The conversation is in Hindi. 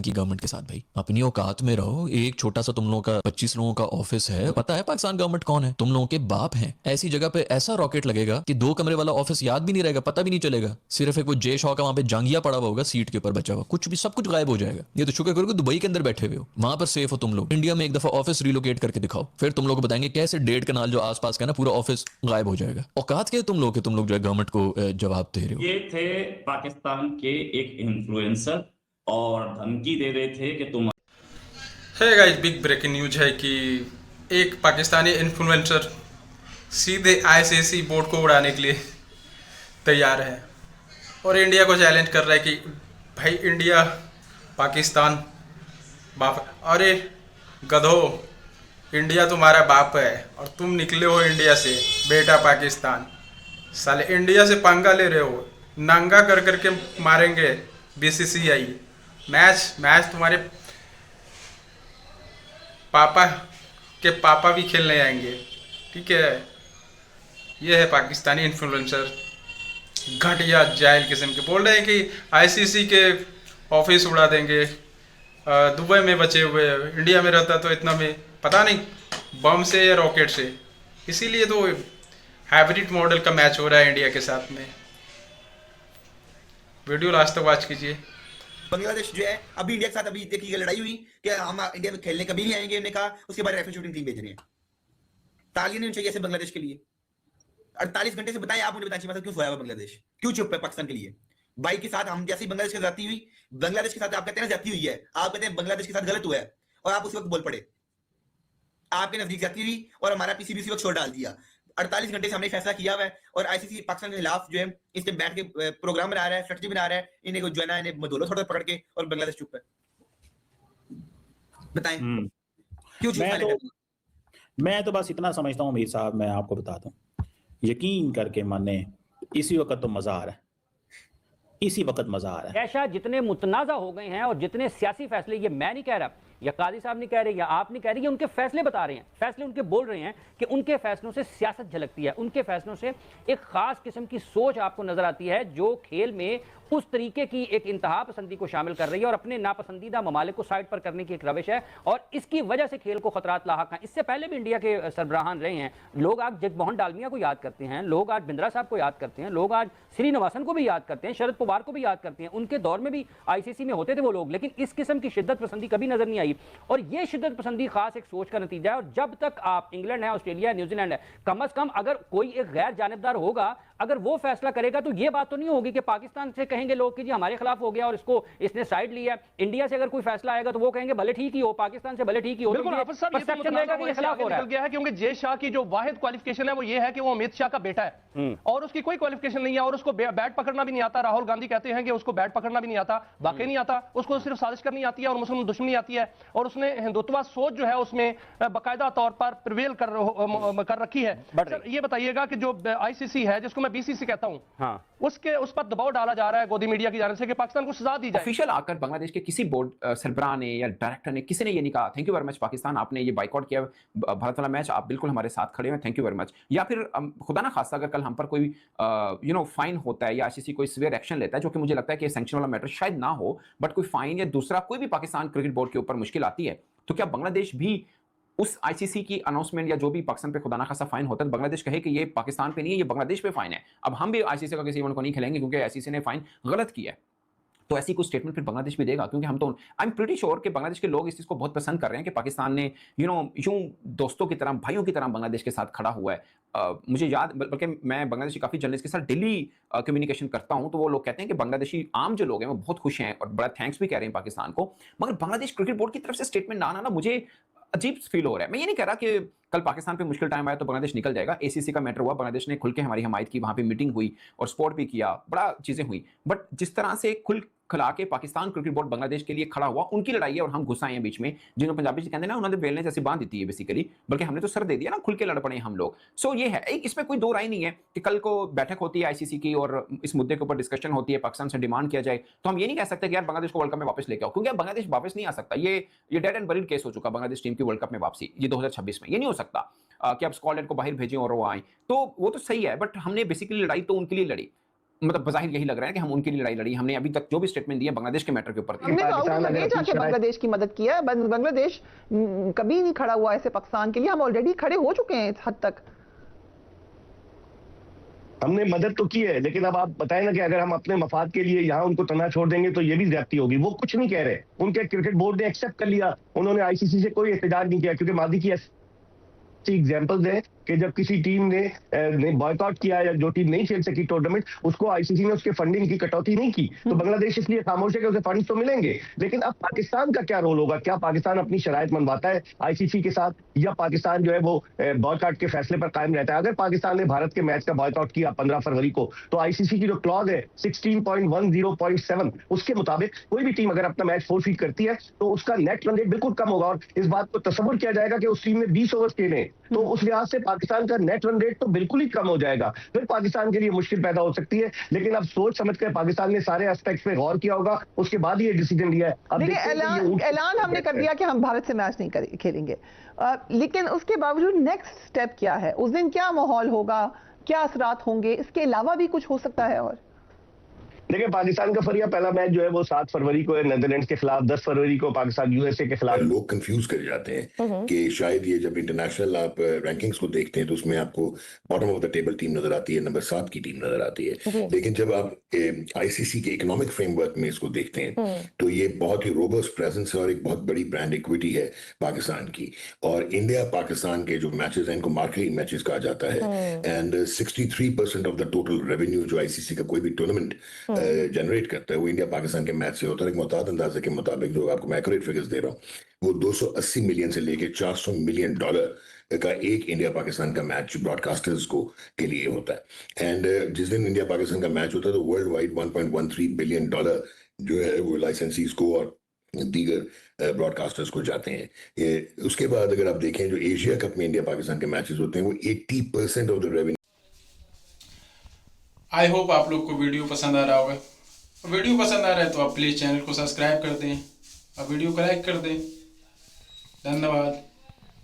की गवर्नमेंट के साथ भाई, अपनी औकात में रहो। एक छोटा सा तुम लोगों का 25 लोगों का ऑफिस है, पता है पाकिस्तान गवर्नमेंट कौन है, तुम लोगों के बाप हैं। ऐसी जगह पे ऐसा रॉकेट लगेगा कि 2 कमरे वाला ऑफिस याद भी नहीं रहेगा, पता भी नहीं चलेगा। सिर्फ एक वो जे शॉ का वहां पे जांगिया पड़ा हुआ होगा सीट के ऊपर बचा हुआ, कुछ भी सब कुछ गायब हो जाएगा। ये तो शुक्र करो कि दुबई के अंदर बैठे हुए हो, वहां पर सेफ हो तुम लोग। इंडिया में एक दफा ऑफिस रिलोकेट करके दिखाओ, फिर तुम लोग को बताएंगे कैसे 1.5 कनाल जो आसपास का ना पूरा ऑफिस गायब हो जाएगा। औकात के तुम लोग के, तुम लोग जो है गवर्नमेंट को जवाब दे रहे हो। ये थे पाकिस्तान के एक इन्फ्लुएंसर और धमकी दे रहे थे कि तुम है गाइस, बिग ब्रेकिंग न्यूज है कि एक पाकिस्तानी इन्फ्लुएंसर सीधे आईसीसी बोर्ड को उड़ाने के लिए तैयार है और इंडिया को चैलेंज कर रहा है कि भाई इंडिया पाकिस्तान बाप। अरे गधो, इंडिया तुम्हारा बाप है और तुम निकले हो इंडिया से बेटा पाकिस्तान। साले इंडिया से पंगा ले रहे हो, नंगा कर करके मारेंगे बीसीसीआई। मैच तुम्हारे पापा के पापा भी खेलने आएंगे, ठीक है। ये है पाकिस्तानी इन्फ्लुएंसर, घटिया जाहिल किस्म के, बोल रहे हैं कि आईसीसी के ऑफिस उड़ा देंगे। दुबई में बचे हुए, इंडिया में रहता तो इतना में पता नहीं बम से या रॉकेट से। इसीलिए तो हाइब्रिड मॉडल का मैच हो रहा है इंडिया के साथ में। वीडियो लास्ट तक वॉच कीजिए। बांग्लादेश जो है अभी इंडिया के साथ अभी देखिए लड़ाई हुई कि हम इंडिया में खेलने कभी नहीं आएंगे, उन्होंने कहा। उसके बाद राइफल शूटिंग टीम भेज रहे हैं। तालियां नहीं चाहिए ऐसे बांग्लादेश के लिए। 48 घंटे से बताएं आप मुझे, बताइए क्यों सोया हुआ बांग्लादेश, क्यों चुप है पाकिस्तान के लिए। भाई के साथ हम जैसे ही बांग्लादेश के साथ जाती हुई, बांग्लादेश के साथ आप कहते हैं जाती हुई है, आप कहते हैं बांग्लादेश के साथ गलत हुआ है और आप उस वक्त बोल पड़े। आपके नजदीक जाती हुई और हमारा पीसीबीसी वक्त छोड़ डाल दिया। 48 घंटे से हमने फैसला किया हुआ है और आईसीसी पाकिस्तान के खिलाफ जो है इसके बैठ के प्रोग्राम बना रहा है, स्ट्रेटजी बना रहा है। इन्हें को जो है ना, इन्हें मदोलो थोड़ा पकड़ के, और बांग्लादेश चुप है। बताएं क्यों चुप? मैं तो बस इतना समझता हूँ मीर साहब, मैं आपको बताता हूँ, यकीन करके माने इसी वक्त तो मजा आ रहा है, इसी वक्त मजा आ रहा है। ऐशा जितने मुतनाज़ा हो गए हैं और जितने सियासी फैसले, ये मैं नहीं कह रहा, या काजी साहब नहीं कह रहे, या आप नहीं कह रहे, ये उनके फैसले बता रहे हैं। फैसले उनके बोल रहे हैं कि उनके फैसलों से सियासत झलकती है, उनके फैसलों से एक खास किस्म की सोच आपको नजर आती है जो खेल में उस तरीके की एक इंतहा पसंदी को शामिल कर रही है और अपने नापसंदीदा ममालिक को साइड पर करने की एक रविश है, और इसकी वजह से खेल को खतरात लाहक हैं। इससे पहले भी इंडिया के सरबराहान रहे हैं लोग, आज जगमोहन डालमिया को याद करते हैं, लोग आज बिंद्रा साहब को याद करते हैं, लोग आज श्रीनिवासन को भी याद करते हैं, शरद पवार को भी याद करते हैं। उनके दौर में भी आईसीसी में होते थे वो लोग, लेकिन इस किस्म की शिद्दत पसंदी कभी नजर नहीं आई। और ये शिद्दत पसंदी खास एक सोच का नतीजा है। और जब तक आप इंग्लैंड है, ऑस्ट्रेलिया है, न्यूजीलैंड है, कम अज कम अगर कोई एक गैर जानिबदार होगा, अगर वो फैसला करेगा तो ये बात तो नहीं होगी कि पाकिस्तान से कहेंगे लोग कि जी हमारे खिलाफ हो गया और इसको इसने साइड लिया। इंडिया से अगर कोई फैसला आएगा तो वो कहेंगे भले ठीक ही हो, पाकिस्तान से भले ठीक ही हो। बिल्कुल हाफिज साहब, ये तो खिलाफ हो रहा गया है क्योंकि जे शाह की जो वाहिद क्वालिफिकेशन है वो ये है कि वो अमित शाह का बेटा है और उसकी कोई क्वालिफिकेशन नहीं है और उसको बैट पकड़ना भी नहीं आता। राहुल गांधी कहते हैं कि उसको बैट पकड़ना भी नहीं आता, वाकई नहीं आता। उसको सिर्फ साजिश करनी आती है और मुस्लिम दुश्मनी आती है, और उसने हिंदुत्व सोच जो है उसमें बाकायदा तौर पर प्रिवेल कर रखी है। ये बताइएगा कि जो आईसीसी है, जिसको मैं बीसीसी कहता हूं, हाँ, उस पर दबाव डाला जा रहा है गोदी मीडिया की जानिब से कि पाकिस्तान को सजा दी जाए। ऑफिशियल आकर बांग्लादेश के किसी बोर्ड सरबराह ने या डायरेक्टर ने, किसी ने ये नहीं कहा thank you very much Pakistan, आपने ये बाइकआउट किया भारत वाला मैच, आप बिल्कुल हमारे साथ खड़े हैं, थैंक यू वेरी मच। या फिर खुदा ना खासा अगर कल हम पर कोई फाइन होता है या आईसीसी कोई सीवियर एक्शन लेता है, जो कि मुझे लगता है कि सैंक्शन वाला मैटर शायद ना हो, बट कोई फाइन या दूसरा कोई भी पाकिस्तान क्रिकेट बोर्ड के ऊपर मुश्किल आती है, तो क्या बांग्लादेश भी उस आईसीसी की अनाउंसमेंट या जो भी पाकिस्तान पे खुदा ना खासा फाइन होता है, बांग्लादेश कहे कि ये पाकिस्तान पे नहीं है, ये बांग्लादेश पे फाइन है, अब हम भी आईसीसी का किसी इवेंट को नहीं खेलेंगे क्योंकि आईसीसी ने फाइन गलत किया है, तो ऐसी कुछ स्टेटमेंट फिर बांग्लादेश भी देगा। क्योंकि हम तो आई एम प्रीटी श्योर कि बांग्लादेश के लोग इस चीज़ को बहुत पसंद कर रहे हैं कि पाकिस्तान ने यूं दोस्तों की तरह, भाइयों की तरह बांग्लादेश के साथ खड़ा हुआ है। मुझे याद, बल्कि मैं बांग्लादेशी काफ़ी जर्नलिस्ट के साथ डेली कम्युनिकेशन करता हूं, तो वो लोग कहते हैं कि बांग्लादेशी आम जो लोग हैं वो बहुत खुश हैं और बड़ा थैंक्स भी कह रहे हैं पाकिस्तान को, मगर बांग्लादेश क्रिकेट बोर्ड की तरफ से स्टेटमेंट ना आना ना मुझे अजीब फील हो रहा है। मैं ये नहीं कह रहा कि कल पाकिस्तान पे मुश्किल टाइम आया तो बांग्लादेश निकल जाएगा, एसीसी का मैटर हुआ, बांग्लादेश ने खुल के हमारी हमायत की, वहां पे मीटिंग हुई और सपोर्ट भी किया, बड़ा चीजें हुई, बट जिस तरह से खुल खिला के पाकिस्तान क्रिकेट बोर्ड बांग्लादेश के लिए खड़ा हुआ, उनकी लड़ाई है और हम घुस आए हैं बीच में, जिन्होंने पंजाबी से कहते हैं ना, उन्होंने बेलने जैसी बांध दी है बेसिकली, बल्कि हमने तो सर दे दिया ना, खुल के लड़ पड़े हम लोग। सो ये है, इसमें कोई दो राय नहीं है कि कल को बैठक होती है आईसीसी की और इस मुद्दे के ऊपर डिस्कशन होती है, पाकिस्तान से डिमांड किया जाए, तो हम ये नहीं कह सकते कि यार बांग्लादेश को वर्ल्ड कप में वापस लेके आओ, क्योंकि अब बांग्लादेश वापस नहीं आ सकता। ये डेड एंड बरीड केस हो चुका बांग्लादेश टीम की वर्ल्ड कप में वापसी, ये 2026 में ये नहीं हो सकता कि अब स्कॉटलैंड को बाहर भेजें और वो आए, तो वो तो सही है, बट हमने बेसिकली लड़ाई तो उनके लिए लड़ी। मतलब बज़ाहिर यही लग रहा है कि हम उनके लिए लड़ाई लड़ी। हमने अभी तक जो भी स्टेटमेंट दिए बांग्लादेश के मैटर के ऊपर दिए। हमने तो आउट ऑफ द जाके बांग्लादेश की मदद किया है। बांग्लादेश कभी नहीं खड़ा हुआ ऐसे पाकिस्तान के लिए, हम ऑलरेडी खड़े हो चुके हैं इस हद तक। हमने मदद तो की है, लेकिन अब आप बताएं ना कि अगर हम अपने मफाद के लिए यहाँ उनको तना छोड़ देंगे तो ये भी ज्यादती होगी। वो कुछ नहीं कह रहे, उनके क्रिकेट बोर्ड ने एक्सेप्ट कर लिया, उन्होंने आईसीसी से कोई एहतजाज नहीं किया, क्योंकि मादी की एग्जाम्पल्स है कि जब किसी टीम ने बॉयकॉट किया या जो टीम नहीं खेल सकी टूर्नामेंट, उसको आईसीसी ने उसके फंडिंग की कटौती नहीं की, तो बांग्लादेश इसलिए खामोश है कि उसे फंड्स तो मिलेंगे। लेकिन अब पाकिस्तान का क्या रोल होगा? क्या पाकिस्तान अपनी शराइत मनवाता है आईसीसी के साथ, या पाकिस्तान जो है वो बॉयकॉट के फैसले पर कायम रहता है? अगर पाकिस्तान ने भारत के मैच का बॉयकॉट किया 15 फरवरी को, तो आईसीसी की जो क्लॉज है 16.10.7 उसके मुताबिक कोई भी टीम अगर अपना मैच फोरफीट करती है तो उसका नेट रन रेट बिल्कुल कम होगा, और इस बात को तस्वुर किया जाएगा कि उस टीम ने 20 ओवर खेले, तो उस लिहाज से पाकिस्तान का नेट रन रेट तो बिल्कुल ही कम हो जाएगा। फिर पाकिस्तान के लिए मुश्किल पैदा हो सकती है। लेकिन अब सोच समझ कर पाकिस्तान ने सारे एस्पेक्ट्स पे गौर किया होगा, उसके बाद ही ये डिसीजन लिया है। अब देखिए ऐलान हमने कर दिया कि हम भारत से मैच नहीं खेलेंगे, लेकिन उसके बावजूद नेक्स्ट स्टेप क्या है? उस दिन क्या माहौल होगा, क्या असरात होंगे? इसके अलावा भी कुछ हो सकता है? और देखिए, पाकिस्तान का फरिया पहला मैच जो है वो 7 फरवरी को है नेदरलैंड्स के खिलाफ, 10 फरवरी को पाकिस्तान यूएसए के खिलाफ। लोग कंफ्यूज कर जाते हैं कि शायद ये जब इंटरनेशनल आप रैंकिंग्स को देखते हैं तो उसमें आपको bottom of the table team नजर आती है, नंबर 7 की टीम नजर आती है। लेकिन जब आप आईसीसी के इकोनॉमिक फ्रेमवर्क में इसको देखते हैं तो ये बहुत ही रोबस्ट प्रेजेंस है और एक बहुत बड़ी ब्रांड इक्विटी है पाकिस्तान की। और इंडिया पाकिस्तान के जो मैचेस हैं इनको मार्केटिंग मैचेस कहा जाता है, and 63% of the total revenue जो आईसीसी का कोई भी टूर्नामेंट जनरेट करता है वो इंडिया पाकिस्तान के मैच से होता है। एक मुताद अंदाजे के मुताबिक, जो आपको मैं एक्यूरेट फिगर्स दे रहा हूँ, वो 280 मिलियन से लेके $400 मिलियन का एक इंडिया पाकिस्तान का मैच ब्रॉडकास्टर्स को के लिए होता है। एंड जिस दिन इंडिया पाकिस्तान का मैच होता है तो वर्ल्ड वाइड $1.13 बिलियन जो है वो लाइसेंसीज को और दीगर ब्रॉडकास्टर्स को जाते हैं। उसके बाद अगर आप देखें जो एशिया कप में इंडिया पाकिस्तान के मैचेस होते हैं वो 80% of the revenue. I hope आप लोग को वीडियो पसंद आ रहा होगा। वीडियो पसंद आ रहा है तो आप प्लीज़ चैनल को सब्सक्राइब कर दें और वीडियो को लाइक कर दें। धन्यवाद।